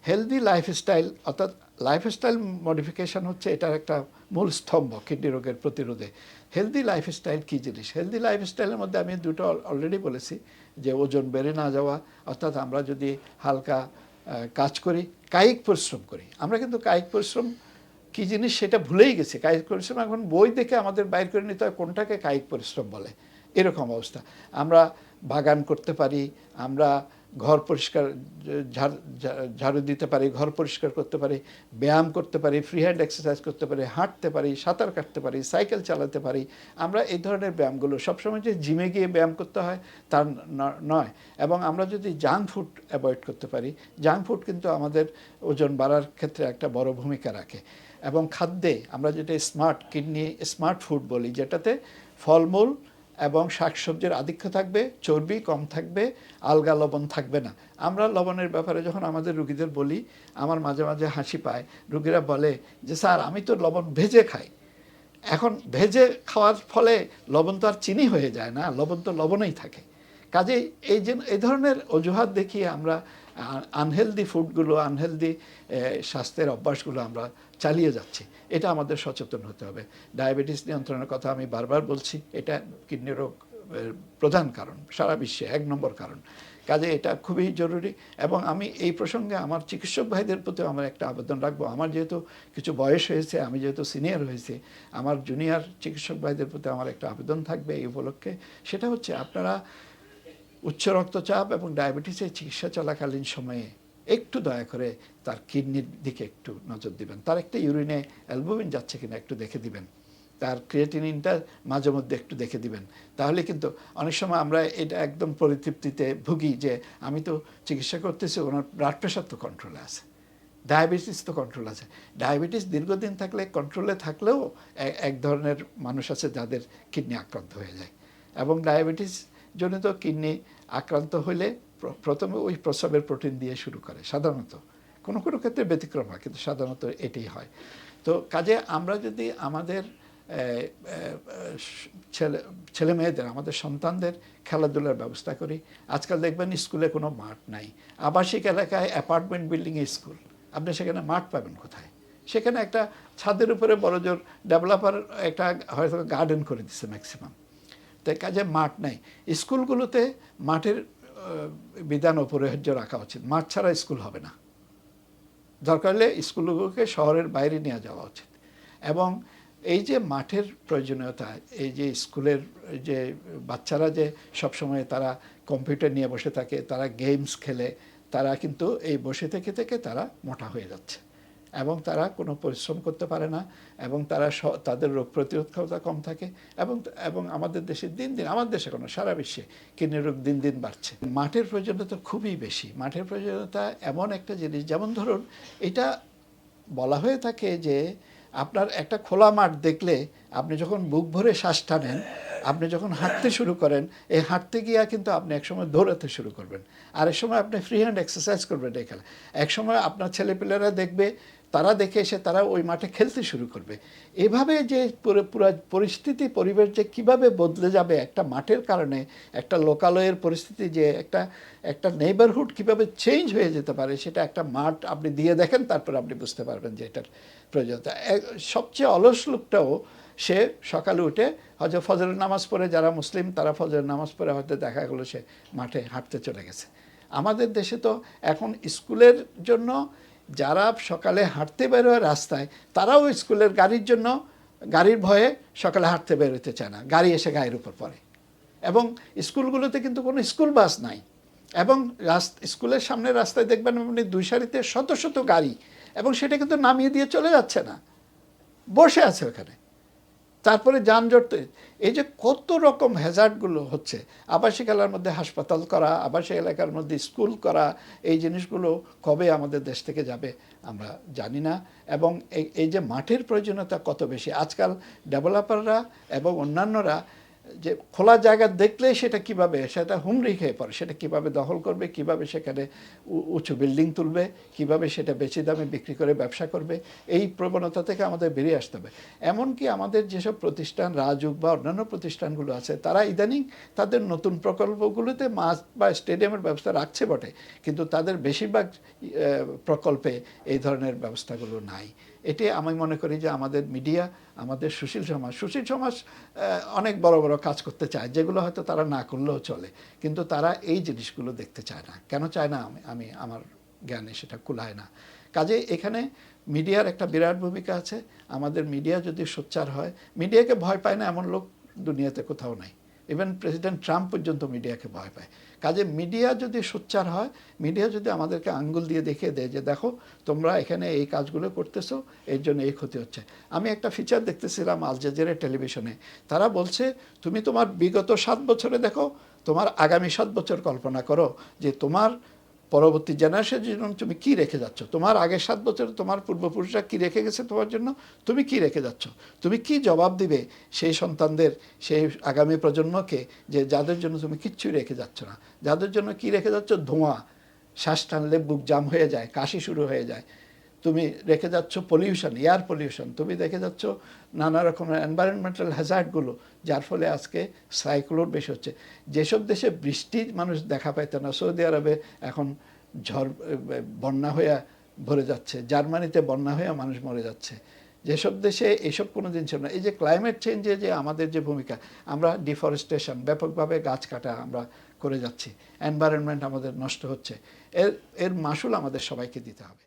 Healthy lifestyle অর্থাৎ lifestyle modification হচ্ছে এটার একটা মূল স্তম্ভ কিডনি রোগের প্রতিরোধে। হেলদি লাইফস্টাইল কী জিনিস? হেলদি লাইফস্টাইলের মধ্যে আমি দুটো অলরেডি বলেছি, যে ওজন বেড়ে না যাওয়া, অর্থাৎ আমরা যদি হালকা কাজ করি, কায়িক পরিশ্রম করি। আমরা কিন্তু কায়িক পরিশ্রম কী জিনিস সেটা ভুলেই গেছি। কায়িক পরিশ্রম এখন বই দেখে আমাদের বাইর করে নিতে হয় কোনটাকে কায়িক পরিশ্রম বলে, এরকম অবস্থা। আমরা বাগান করতে পারি, আমরা ঘর পরিষ্কার ঝাড়ু দিতে পারি, ঘর পরিষ্কার করতে পারি, ব্যায়াম করতে পারি, ফ্রি হ্যান্ড এক্সারসাইজ করতে পারি, হাঁটতে পারি, সাঁতার কাটতে পারি, সাইকেল চালাতে পারি। আমরা এই ধরনের ব্যায়ামগুলো সবসময় যে জিমে গিয়ে ব্যায়াম করতে হয় তা নয়। এবং আমরা যদি জাঙ্ক ফুড অ্যাভয়েড করতে পারি, জাঙ্ক ফুড কিন্তু আমাদের ওজন বাড়ার ক্ষেত্রে একটা বড় ভূমিকা রাখে। এবং খাদ্যে আমরা যেটা কিডনি স্মার্ট ফুড বলি, যেটাতে ফলমূল এবং শাকসবজির আধিক্য থাকবে, চর্বি কম থাকবে, আলগা লবণ থাকবে না। আমরা লবণের ব্যাপারে যখন আমাদের রুগীদের বলি, আমার মাঝে মাঝে হাসি পায়। রুগীরা বলে যে স্যার আমি তো লবণ ভেজে খাই। এখন ভেজে খাওয়ার ফলে লবণ তো আর চিনি হয়ে যায় না, লবণ তো লবণেই থাকে। কাজেই এই ধরনের অজুহাত দেখিয়ে আমরা আনহেলদি ফুডগুলো, আনহেলদি স্বাস্থ্যের অভ্যাসগুলো আমরা চালিয়ে যাচ্ছি। এটা আমাদের সচেতন হতে হবে। ডায়াবেটিস নিয়ন্ত্রণের কথা আমি বারবার বলছি, এটা কিডনি রোগ প্রধান কারণ, সারা বিশ্বে 1 নম্বর কারণ। কাজে এটা খুবই জরুরি। এবং আমি এই প্রসঙ্গে আমার চিকিৎসক ভাইদের প্রতিও আমার একটা আবেদন রাখবো। আমার যেহেতু কিছু বয়স হয়েছে, আমি যেহেতু সিনিয়র হয়েছি, আমার জুনিয়র চিকিৎসক ভাইদের প্রতি আমার একটা আবেদন থাকবে এই উপলক্ষে। সেটা হচ্ছে আপনারা উচ্চ রক্তচাপ এবং ডায়াবেটিসের চিকিৎসা চলাকালীন সময়ে একটু দয়া করে তার কিডনির দিকে একটু নজর দিবেন। তার একটা ইউরিনে অ্যালবুমিন যাচ্ছে কিনা একটু দেখে দিবেন, তার ক্রিয়েটিনিনটা মাঝে মধ্যে একটু দেখে দিবেন। তাহলে কিন্তু অনেক সময় আমরা এটা একদম পরিতৃপ্তিতে ভুগি যে আমি তো চিকিৎসা করতেছি, ওনার ব্লাড প্রেশার তো কন্ট্রোলে আছে, ডায়াবেটিস তো কন্ট্রোল আছে। ডায়াবেটিস দীর্ঘদিন থাকলে, কন্ট্রোলে থাকলেও এক ধরনের মানুষ আছে যাদের কিডনি আক্রান্ত হয়ে যায়। এবং ডায়াবেটিস জনিত কিডনি আক্রান্ত হলে প্রথমে ওই প্রস্রাবের প্রোটিন দিয়ে শুরু করে সাধারণত, কোনো কোনো ক্ষেত্রে ব্যতিক্রম হয়, কিন্তু সাধারণত এটাই হয়। তো কাজে আমরা যদি আমাদের ছেলে মেয়েদের, আমাদের সন্তানদের খেলাধুলার ব্যবস্থা করি। আজকাল দেখবেন স্কুলে কোনো মাঠ নাই, আবাসিক এলাকায় অ্যাপার্টমেন্ট বিল্ডিংয়ে স্কুল, আপনি সেখানে মাঠ পাবেন কোথায়? সেখানে একটা ছাদের উপরে বড়জোর ডেভেলপার একটা হয়তো গার্ডেন করে দিচ্ছে ম্যাক্সিমাম, তাই কাজে মাঠ নাই। স্কুলগুলোতে মাঠের বিধান অপরিহার্য রাখা উচিত। মাঠ ছাড়া স্কুল হবে না। দরকার হলে স্কুলগুলোকে শহরের বাইরে নিয়ে যাওয়া উচিত। এবং এই যে মাঠের প্রয়োজনীয়তা, এই যে স্কুলের যে বাচ্চারা যে সবসময় তারা কম্পিউটার নিয়ে বসে থাকে, তারা গেমস খেলে, তারা কিন্তু এই বসে থেকে থেকে তারা মোটা হয়ে যাচ্ছে এবং তারা কোনো পরিশ্রম করতে পারে না, এবং তারা তাদের রোগ প্রতিরোধ ক্ষমতা কম থাকে। এবং আমাদের দেশে দিন দিন, আমার দেশে কোনো, সারা বিশ্বে কিডনি রোগ দিন দিন বাড়ছে। মাঠের প্রয়োজনীয়তা খুবই বেশি। মাঠের প্রয়োজনীয়তা এমন একটা জিনিস, যেমন ধরুন এটা বলা হয়ে থাকে যে আপনার একটা খোলা মাঠ দেখলে আপনি যখন বুক ভরে শ্বাস টানেন, আপনি যখন হাঁটতে শুরু করেন, এই হাঁটতে গিয়া কিন্তু আপনি একসময় দৌড়াতে শুরু করবেন, আর এক সময় আপনি ফ্রি হ্যান্ড এক্সারসাইজ করবেন এখানে। একসময় আপনার ছেলেপিলেরা দেখবে, তারা দেখে এসে তারা ওই মাঠে খেলতে শুরু করবে। এভাবে যে পুরো পরিস্থিতি, পরিবেশ যে কীভাবে বদলে যাবে একটা মাঠের কারণে, একটা লোকালয়ের পরিস্থিতি, যে একটা নেইবারহুড কীভাবে চেঞ্জ হয়ে যেতে পারে, সেটা একটা মাঠ আপনি দিয়ে দেখেন, তারপর আপনি বুঝতে পারবেন যে এটার প্রয়োজনীয়তা। সবচেয়ে অলস লোকটাও সে সকালে উঠে হয়তো ফজরের নামাজ পড়ে, যারা মুসলিম তারা ফজরের নামাজ পড়ে হয়তো দেখা গেলো সে মাঠে হাঁটতে চলে গেছে। আমাদের দেশে তো এখন স্কুলের জন্য যারা সকালে হাঁটতে বেরোয় রাস্তায়, তারাও স্কুলের গাড়ির জন্য, গাড়ির ভয়ে সকালে হাঁটতে বেরোতে চায় না, গাড়ি এসে গায়ের উপর পড়ে। এবং স্কুলগুলোতে কিন্তু কোনো স্কুল বাস নাই, এবং স্কুলের সামনের রাস্তায় দেখবেন আপনি 2 সারিতে শত শত গাড়ি, এবং সেটা কিন্তু নামিয়ে দিয়ে চলে যাচ্ছে না, বসে আছে ওখানে। তারপরে যানজট, এই যে কত রকম হ্যাজার্ডগুলো হচ্ছে, আবাসিক এলাকার মধ্যে হাসপাতাল করা, আবাসিক এলাকার মধ্যে স্কুল করা, এই জিনিসগুলো কবে আমাদের দেশ থেকে যাবে আমরা জানি না। এবং এই যে মাঠের প্রয়োজনীয়তা কত বেশি, আজকাল ডেভেলপাররা এবং অন্যান্যরা যে খোলা জায়গা দেখলেই সেটা কিভাবে সেটা হুমড়ি খেয়ে পড়ে, সেটা কিভাবে দখল করবে, কিভাবে সেখানে উঁচু বিল্ডিং তুলবে, কিভাবে সেটা বেশি দামে বিক্রি করে ব্যবসা করবে, এই প্রবণতা থেকে আমাদের বেরিয়ে আসতে হবে। এমনকি আমাদের যেসব প্রতিষ্ঠান রাজউক বা অন্যান্য প্রতিষ্ঠানগুলো আছে তারা ইদানিং তাদের নতুন প্রকল্পগুলোতে মাঠ বা স্টেডিয়ামের ব্যবস্থা রাখছে বটে, কিন্তু তাদের বেশিরভাগ প্রকল্পে এই ধরনের ব্যবস্থাগুলো নাই। এটি আমি মনে করি যে আমাদের মিডিয়া, আমাদের সুশীল সমাজ অনেক বড় বড় কাজ করতে চায় যেগুলো হয়তো তারা না করলেও চলে, কিন্তু তারা এই জিনিসগুলো দেখতে চায় না। কেন চায় না আমি আমার জ্ঞানে সেটা কুলায় না। কাজে এখানে মিডিয়ার একটা বিরাট ভূমিকা আছে। আমাদের মিডিয়া যদি সোচ্চার হয়, মিডিয়াকে ভয় পায় না এমন লোক দুনিয়াতে কোথাও নাই। ইভেন প্রেসিডেন্ট ট্রাম্প পর্যন্ত মিডিয়াকে ভয় পায়। কাজে মিডিয়া যদি সোচ্চার হয়, মিডিয়া যদি আমাদেরকে আঙ্গুল দিয়ে দেখিয়ে দেয় যে দেখো তোমরা এখানে এই কাজগুলো করতেছো, এর জন্য এই ক্ষতি হচ্ছে। আমি একটা ফিচার দেখতেছিলাম আল জাজিরা টেলিভিশনে, তারা বলছে তুমি তোমার বিগত 7 বছরে দেখো, তোমার আগামী 7 বছর কল্পনা করো যে তোমার পরবর্তী জেনারেশনের জন্য তুমি কী রেখে যাচ্ছ, তোমার আগের 7 বছরে তোমার পূর্বপুরুষরা কী রেখে গেছে তোমার জন্য, তুমি কী রেখে যাচ্ছ, তুমি কি জবাব দিবে সেই সন্তানদের, সেই আগামী প্রজন্মকে যে যাদের জন্য তুমি কিচ্ছুই রেখে যাচ্ছ না, যাদের জন্য কি রেখে যাচ্ছ, ধোঁয়া, শ্বাস টানলে বুক জাম হয়ে যায়, কাশি শুরু হয়ে যায়, তুমি রেখে যাচ্ছ পলিউশন, এয়ার পলিউশন, তুমি রেখে যাচ্ছ নানা রকমের এনভায়রনমেন্টাল হ্যাজার্ডগুলো, যার ফলে আজকে সাইক্লোন বেশি হচ্ছে। যেসব দেশে বৃষ্টি মানুষ দেখা পাইত না, সৌদি আরবে এখন ঝড় বন্যা হয়ে ভরে যাচ্ছে, জার্মানিতে বন্যা হয়ে মানুষ মরে যাচ্ছে। যেসব দেশে এসব কোনো দিন ছিল না। এই যে ক্লাইমেট চেঞ্জে যে আমাদের যে ভূমিকা, আমরা ডিফরেস্টেশন, ব্যাপকভাবে গাছ কাটা আমরা করে যাচ্ছি, এনভায়রনমেন্ট আমাদের নষ্ট হচ্ছে, এর মাসুল আমাদের সবাইকে দিতে হবে।